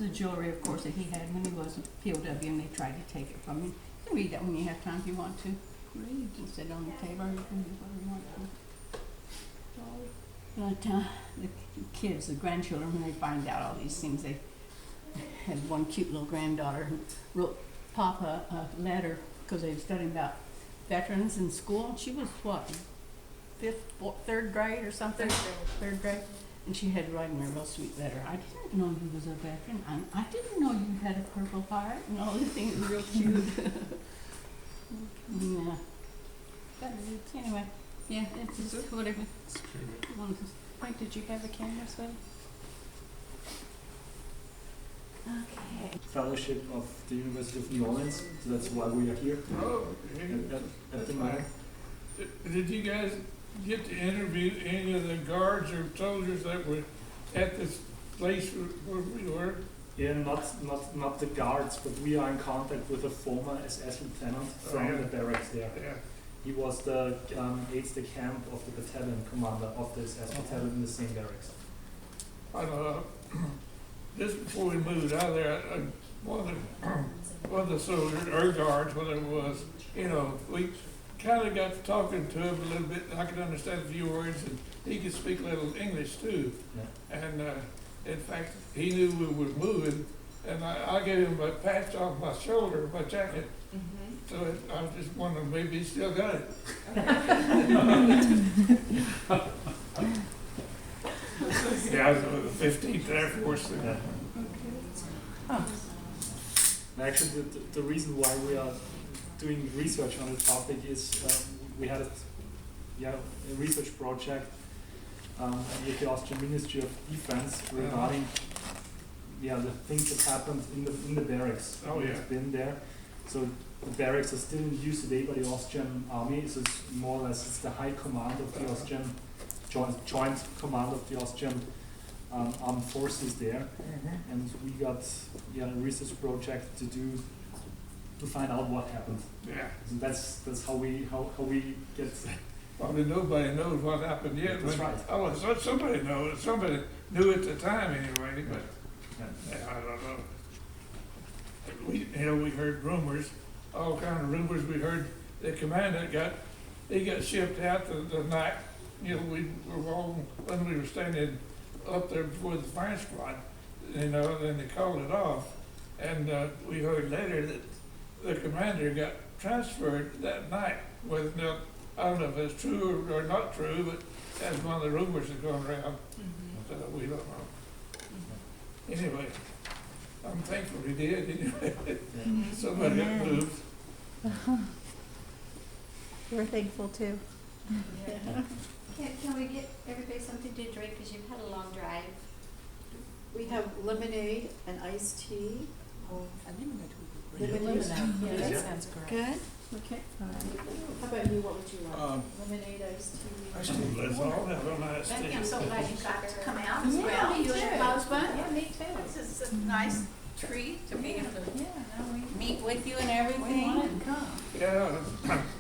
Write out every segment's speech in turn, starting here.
the jewelry, of course, that he had when he was a POW, and they tried to take it from him. You can read that when you have time if you want to. Read, just sit on the table, or you can do whatever you want to. But the kids, the grandchildren, when they find out all these things, they had one cute little granddaughter who wrote Papa a letter because they were studying about veterans in school. She was what, third grade or something? Third grade. And she had to write me a real sweet letter. I didn't know you was a veteran. I didn't know you had a Purple Heart. And all these things were real cute. Yeah. But anyway, yeah, it's just whatever. Mike, did you have a camera, Sue? Okay. Fellowship of the University of New Orleans, so that's why we are here Oh, okay. at the moment. Did you guys get to interview any of the guards or soldiers that were at this place where we were? Yeah, not the guards, but we are in contact with a former SS lieutenant from the barracks there. Yeah. He was the aides-de-camp of the battalion commander of the SS battalion in the same barracks. I know. Just before we moved out of there, one of the soldiers, or guards, whatever it was, we kind of got to talking to him a little bit. I could understand a few words, and he could speak a little English too. Yeah. And in fact, he knew we were moving, and I gave him a patch off my shoulder, my jacket. Mm-hmm. So I was just wondering, maybe he still got it. Yeah, I was with the 15th Air Force. Yeah. Actually, the reason why we are doing research on the topic is we had a research project with the Austrian Ministry of Defense regarding the things that happened in the barracks. Oh, yeah. We've been there. So the barracks are still in use today by the Austrian army. So it's more or less it's the high command of the Austrian joint command of the Austrian armed forces there. Mm-hmm. And we got a research project to do to find out what happened. Yeah. So that's how we get. Probably nobody knows what happened yet. That's but right. Oh, so somebody knows. Somebody knew at the time anyway. But Yeah. I don't know. We heard rumors, all kind of rumors. We heard the commandant got shipped out the night. We were all when we were standing up there before the fire squad. Then they called it off, and we heard later that the commander got transferred that night. Now, I don't know if it's true or not true, but that's one of the rumors that's going around. So we don't know. Anyway, I'm thankful he did. Anyway, somebody got moved. We're thankful too. Can we get everybody something to drink, because you've had a long drive? We have lemonade and iced tea. Lemonade. Lemonade. Yeah, that Yeah. sounds great. Good. Okay. How about you, what would you like? Lemonade, iced tea? Let's all have a nice Becky, day. I'm so glad you got to come out as Yeah, well. me You and too. Rosebud. Yeah, me too. This is a nice treat to be able to meet with you and We everything. wanted to come. Yeah,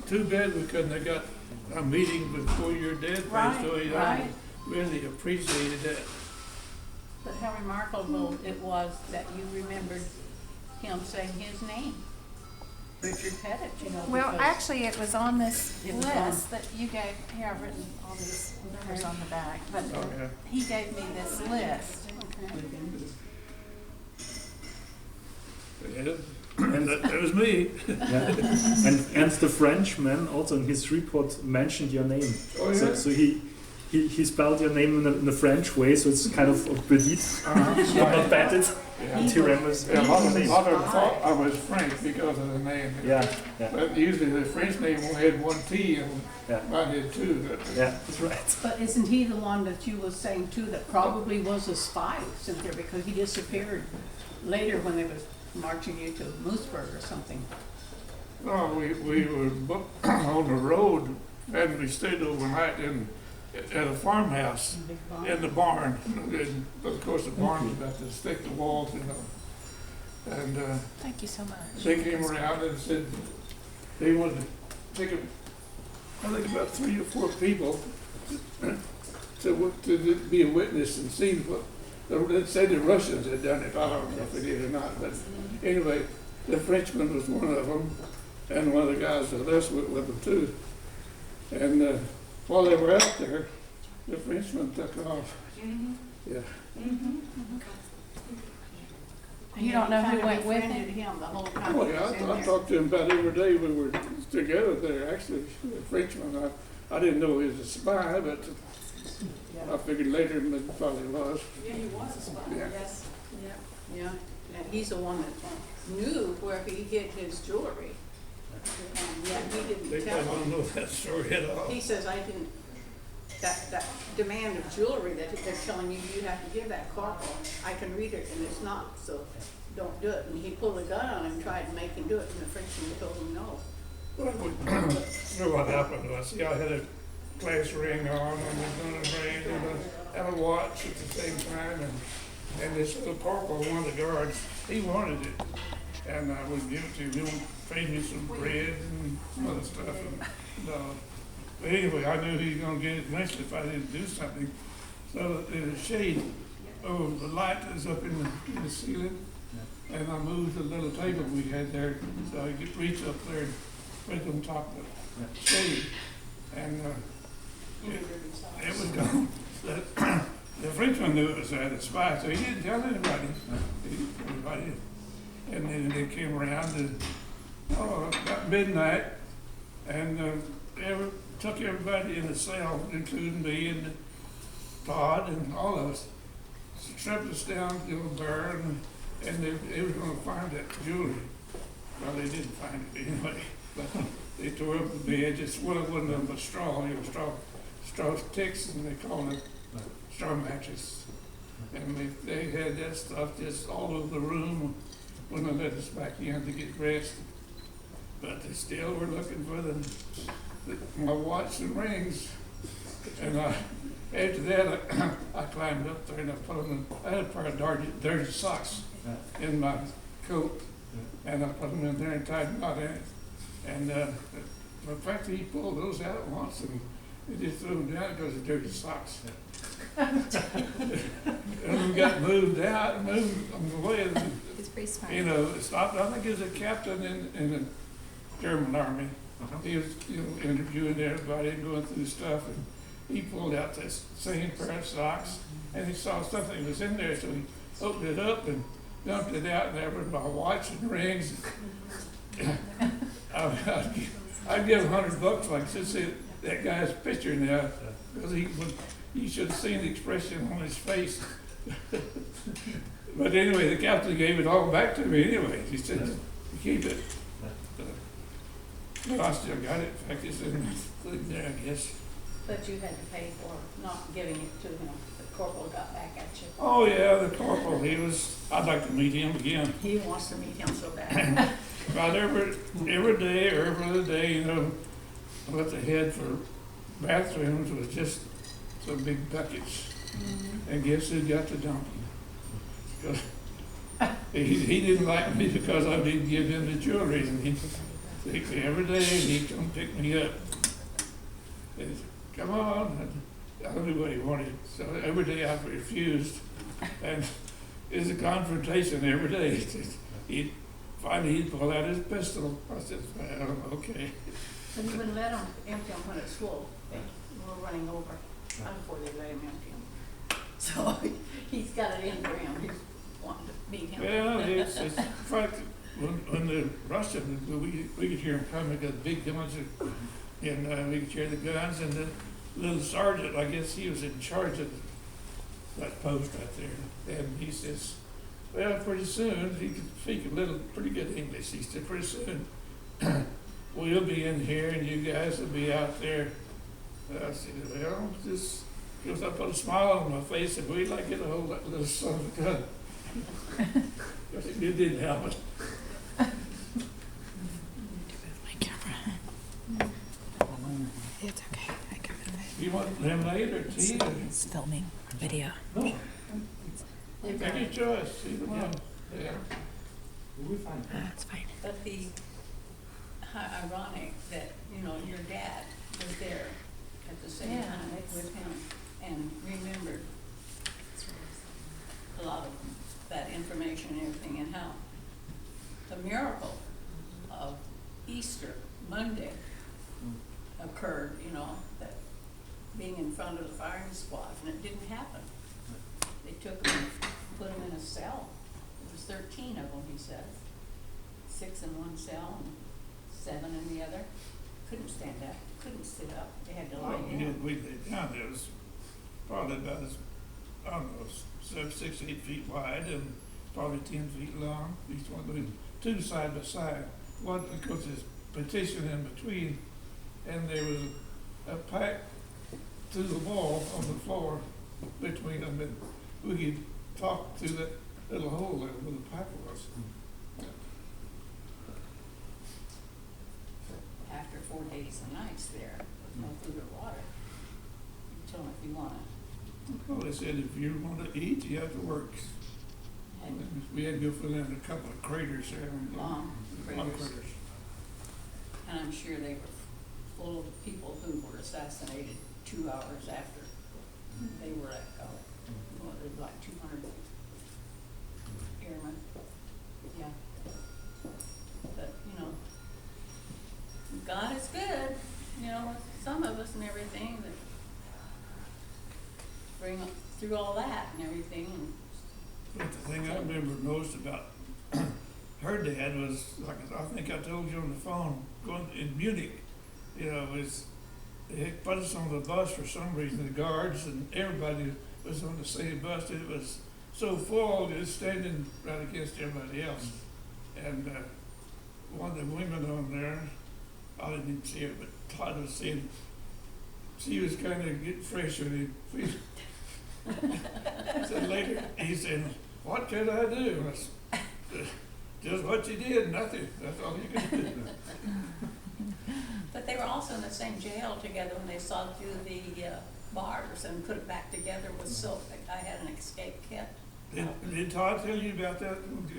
too bad we couldn't have got a meeting before your dead. Right, So right. really appreciated that. But how remarkable it was that you remembered him saying his name, Richard Pettit, Well, because actually, it was on this It was list that you gave. Here, I've written all these numbers on the back, but Oh, yeah. he gave me this list. Yeah. And that was me. Yeah. and the Frenchman also in his report mentioned your name. Oh, yeah? So he spelled your name in the French way, so it's kind of Petit, not Pettit. Yeah. Tyrannus. Yeah, a lot of them thought I was French because of the name. Yeah. But usually the French name only had one T, and Yeah. mine did too. Yeah, that's right. But isn't he the one that you was saying too that probably was a spy, Cynthia, because he disappeared later when they was marching you to Mooseburg or something? No, we were on the road, and we stayed overnight at a farmhouse Big bomb. in the barn. And, of course, the barn was about to stick to walls, And Thank you so much. they came around and said they wanted to take I think about 3 or 4 people to be a witness and see They said the Russians had done it. I don't know if they did or not, but anyway, the Frenchman was one of them, and one of the guys with us went with them too. And while they were out there, the Frenchman took off. Yeah. You don't know who went with befriended him? him the whole time. Oh he yeah, was in I there. talked to him about every day we were together there. Actually, the Frenchman. I didn't know he was a spy, but I figured later he probably was. Yeah, he was a spy, Yeah. yes. Yeah, and he's the one that knew where he hid his jewelry. And yet he didn't tell him. know that story at all. He says, I didn't, that demand of jewelry that they're telling you, you have to give that corporal, I can read it and it's not, so don't do it. And he pulled a gun on him, tried to make him do it, and the Frenchman told him no. You know what happened was, I had a glass ring on and a gun ring and a watch at the same time, and this little corporal, one of the guards, he wanted it. And I would give it to him, he would feed me some bread and some other stuff. But anyway, I knew he was gonna get it eventually if I didn't do something. So there's a shade over the light that's up in the ceiling, and I moved the little table we had there, so I could reach up there and put it on top of the shade. And it was gone. The Frenchman knew it was a spy, so he didn't tell anybody. He didn't tell anybody. And then they came around and, about midnight, and they took everybody in the cell, including me and Todd and all of us, stripped us down to a bar, and they were going to find that jewelry. Well, they didn't find it anyway, but they tore up the bed. Just, well, it wasn't but straw. It was straw sticks, and they called it straw mattress. And they had that stuff just all over the room when they let us back in to get dressed. But they still were looking for my watch and rings. And after that, I climbed up there and I put them in. I had a pair of dirty socks in my coat, and I put them in there and tied a knot in it. And the fact that he pulled those out once and he just threw them down because of dirty socks. And we got moved out, moved on the way. He's pretty smart. You know, stopped. I think he was a captain in the German army. He was, interviewing everybody and going through stuff, and he pulled out this same pair of socks, and he saw something was in there, so he opened it up and dumped it out, and there was my watch and rings. I'd give $100 like to see that guy's picture now, because you should have seen the expression on his face. But anyway, the captain gave it all back to me anyway. He said, keep it. But I still got it. In fact, it's in the thing there, I guess. But you had to pay for not giving it to him. The corporal got back at you. Oh yeah, the corporal, I'd like to meet him again. He wants to meet him so bad. About every day or every other day, what they had for bathrooms was just some big buckets. And guess who got to dump them? 'Cause he didn't like me because I didn't give him the jewelry, and he'd take me every day and he'd come pick me up. And come on, I knew what he wanted. So every day I refused, and it was a confrontation every day. Finally he'd pull out his pistol. I said, well, okay. But he wouldn't let him empty them when it's full. They were running over before they let him empty them. So he's got it in for him. He's wanting to meet him. Well, it's in fact, when the Russians, we could hear them coming, they got big guns, and we could hear the guns, and the little sergeant, I guess he was in charge of that post right there, and he says, well, pretty soon, he could speak a little, pretty good English, he said, pretty soon, we'll be in here and you guys will be out there. I said, well, just, because I put a smile on my face and we'd like to get a hold of that little son of a gun. It didn't happen. It's okay. I got it. You want lemonade or tea? Or? It's filming video. No. Take your choice. Either one. Yeah. We'll be fine. It's fine. But ironic that, your dad was there at the same time with him and remembered information and everything, and how the miracle of Easter Monday occurred, you know, that being in front of the firing squad, and it didn't happen. They took him and put him in a cell. There was 13 of them, he said. 6 in one cell and 7 in the other. Couldn't stand up, couldn't sit up. They had to lie Well, down. we laid down, it was probably about as, I don't know, 6, 8 feet wide and probably 10 feet long. Each one, there was 2 side by side. One, because there's partition in between, and there was a pipe through the wall on the floor between them, and we could talk through that little hole there where the pipe was. After 4 days and nights there, with no food or water, you tell them if you want it. Well, they said if you want to eat, you have to work. And We had to go fill in a couple of craters there. long Long craters. craters. And I'm sure they were full of people who were assassinated 2 hours after they were let go. Well, there was like 200 airmen. Yeah. But, you know, God is good, you know, some of us and everything that bring through all that and everything, and But the thing I remember most about her dad was, like I think I told you on the phone, going in Munich, you know, was they had put us on the bus for some reason, the guards and everybody was on the same bus. It was so full, it was standing right against everybody else. And one of the women on there, I didn't even see her, but Todd was saying she was kind of getting fresh with him. So later he said, "What could I do?" I said, "Just what you did, nothing. That's all you could do." but they were also in the same jail together when they saw through the bars and put it back together with silk. I had an escape kit. Did Todd tell you about that?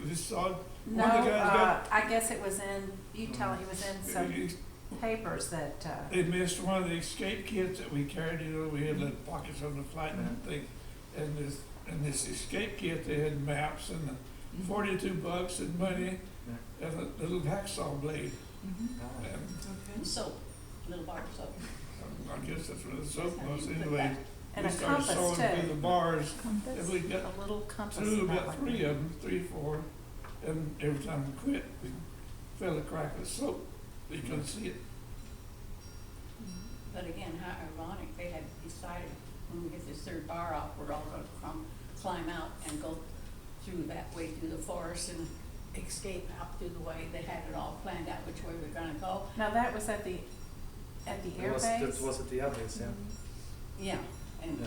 This Todd, No, one of the guys I guess it was in, you tell it was in got, some papers that, they missed one of the escape kits that we carried, you know, we had little pockets on the flight and thing. And this escape kit, they had maps and 42 bucks and money and a little hacksaw blade. And And soap, little bar of soap. I guess that's what the soap was anyway. and We a started compass sawing through the too. bars, Compass, and we got a little compass. through about like 3 that. of them, 3, 4, and every time we quit, we fell a crack of soap. You couldn't see it. But again, how ironic, they had decided when we get this 3rd bar off, we're all gonna climb out and go through that way through the forest and escape out through the way. They had it all planned out which way we're gonna go. Now, that was at the air base? That was at the air base, yeah. Yeah, and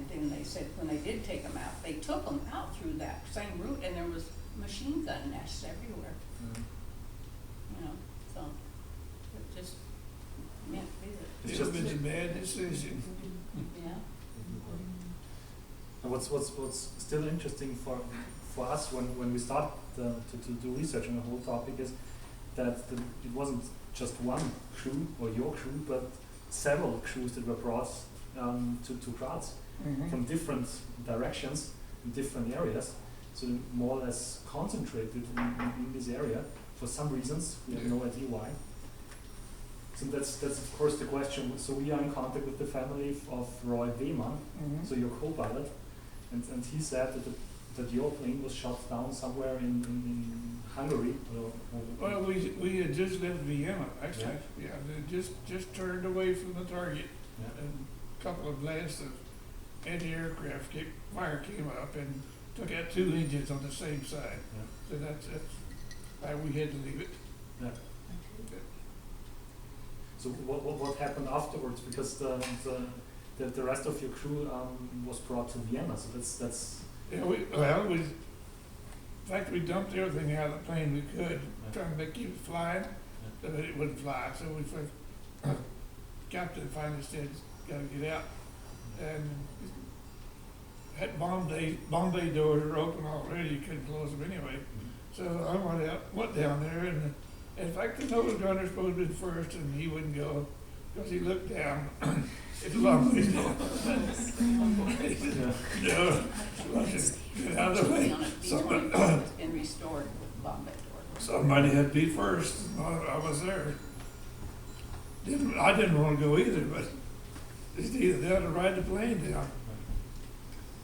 then they said when they did take them out, they took them out through that same route, and there was machine gun nests everywhere, you know, so it just meant It's It would just- have been a bad decision. yeah. And what's still interesting for us when we start to do research on the whole topic is that it wasn't just one crew or your crew, but several crews that were brought to Graz from different directions in different areas. So more or less concentrated in this area for some reasons. We have no idea why. So that's of course the question. So we are in contact with the family of Roy Wehmann, so your co-pilot, and he said that your plane was shot down somewhere in Hungary. Well, we had just left Vienna, actually. Yeah, they just turned away from the target. Yeah. And a couple of blasts of anti-aircraft fire came up and took out 2 engines on the same side. Yeah. So that's why we had to leave it. Yeah. So what happened afterwards? Because the rest of your crew was brought to Vienna. So that's Yeah, in fact, we dumped everything out of the plane we could, trying to keep it flying, but it wouldn't fly. So captain finally said, "Got to get out." And had bomb bay doors were open already. You couldn't close them anyway. So I went down there, and in fact, the nose gunner was supposed to be first, and he wouldn't go because he looked down. It's a long way. No, get out of the way. restored Bombay door. Somebody had to be first. I was there. I didn't want to go either, but it's either they had to ride the plane down.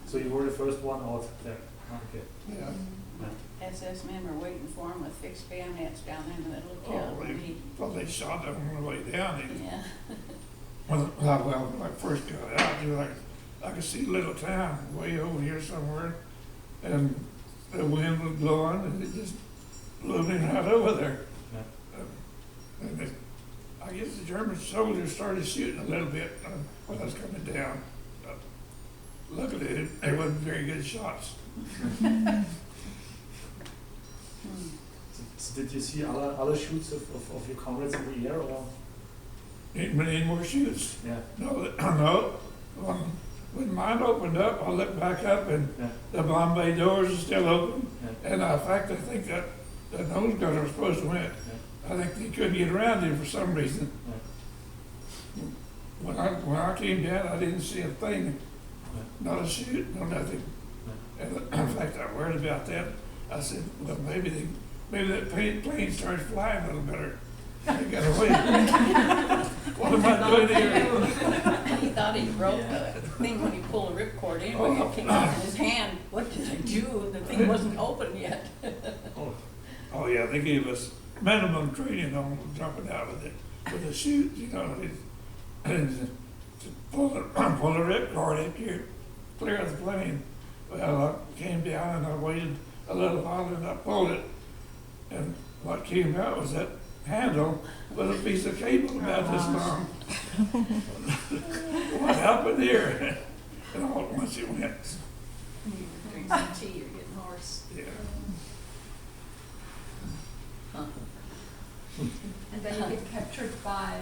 So you were the first one out there. Okay. Yeah. SS men were waiting for him with fixed bayonets down in the middle of town. Oh, and he- they shot them on the way down. Yeah. Well, when I first got out, I could see a little town way over here somewhere, and the wind was blowing, and it just blew me right over there. And I guess the German soldiers started shooting a little bit when I was coming down. Luckily, they wasn't very good shots. So did you see other shoots of your comrades in the air, or? Any more shoots? Yeah. No, no. When mine opened up, I looked back up and Yeah. the Bombay doors are still open. Yeah. And in fact, I think that the nose gunners were supposed to win. I think they couldn't get around there for some reason. When I came down, I didn't see a thing, not a shoot, no nothing. And in fact, I worried about that. I said, well, maybe that plane started flying a little better. They got away. What am I doing here? He thought he broke the thing when he pulled the ripcord in, but it came out in his hand. What did I do? The thing wasn't open yet. Oh yeah, they gave us minimum training on jumping out with the chute, you know, and to pull the ripcord up here, clear of the plane. Well, I came down and I waited a little while and I pulled it, and what came out was that handle with a piece of cable about this long. What happened here? And all at once it went. Drink some tea, you're getting hoarse. Yeah. And then you get captured by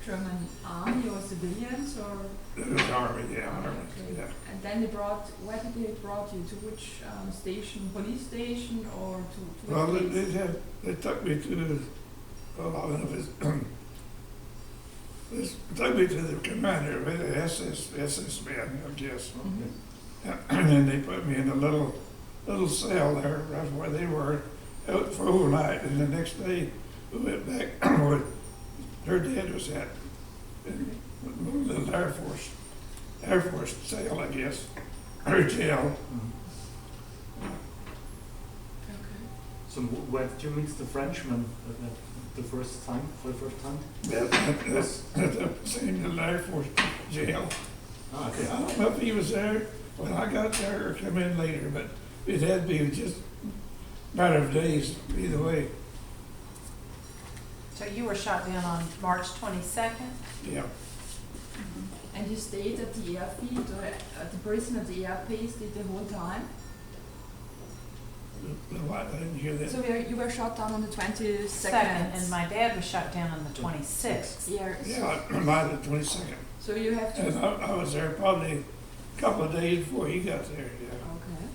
German army or civilians, or? It was Army, yeah, Army, yeah. And then where did they brought you, to which station, police station, or to Well, which place? they took me to, well, I don't know if they took me to the commander, the SS man, I guess. And then they put me in a little cell there, right where they were, out for overnight. And the next day, we went back where her dad was at, in a little Air Force cell, I guess, or jail. So where did you meet the Frenchman for the first time? That's the same little Air Force jail. Ah, okay. I don't know if he was there when I got there or come in later, but it had to be just a matter of days either way. So you were shot down on March 22nd? Yeah. And you stayed at the airfield or at the prison at the airbase the whole time? What? I didn't hear that. So you were shot down on the 22nd? Second, and my dad was shot down on the 26th. Yeah, mine the 22nd. So you have to. And I was there probably a couple of days before he got there, yeah. Okay.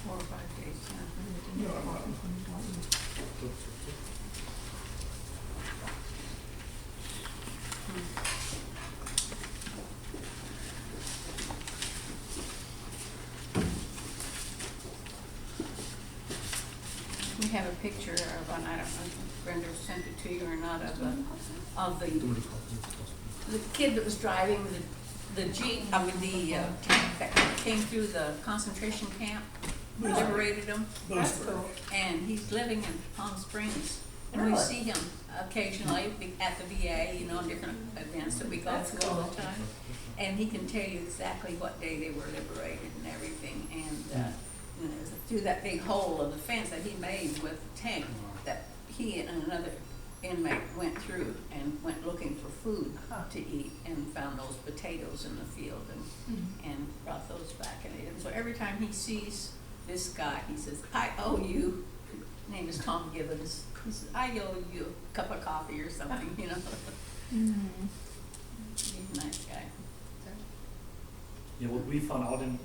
4 or 5 days, No, yeah. I'm not. We have a picture of, and I don't know if Brenda sent it to you or not, of the kid that was driving the Jeep, tank that came through the concentration camp, liberated him. That's cool. And he's living in Palm Springs. And we Really? see him occasionally at the VA, you know, in different events that we go That's through all cool. the time. And he can tell you exactly what day they were liberated and everything. And you know, through that big hole of the fence that he made with the tank, that he and another inmate went through and went looking for food to eat and found those potatoes in the field and brought those back and ate them. So every time he sees this guy, he says, I owe you. His name is Tom Gibbons. He says, I owe you a cup of coffee or something, you know. He's a nice guy. Yeah, what we found out in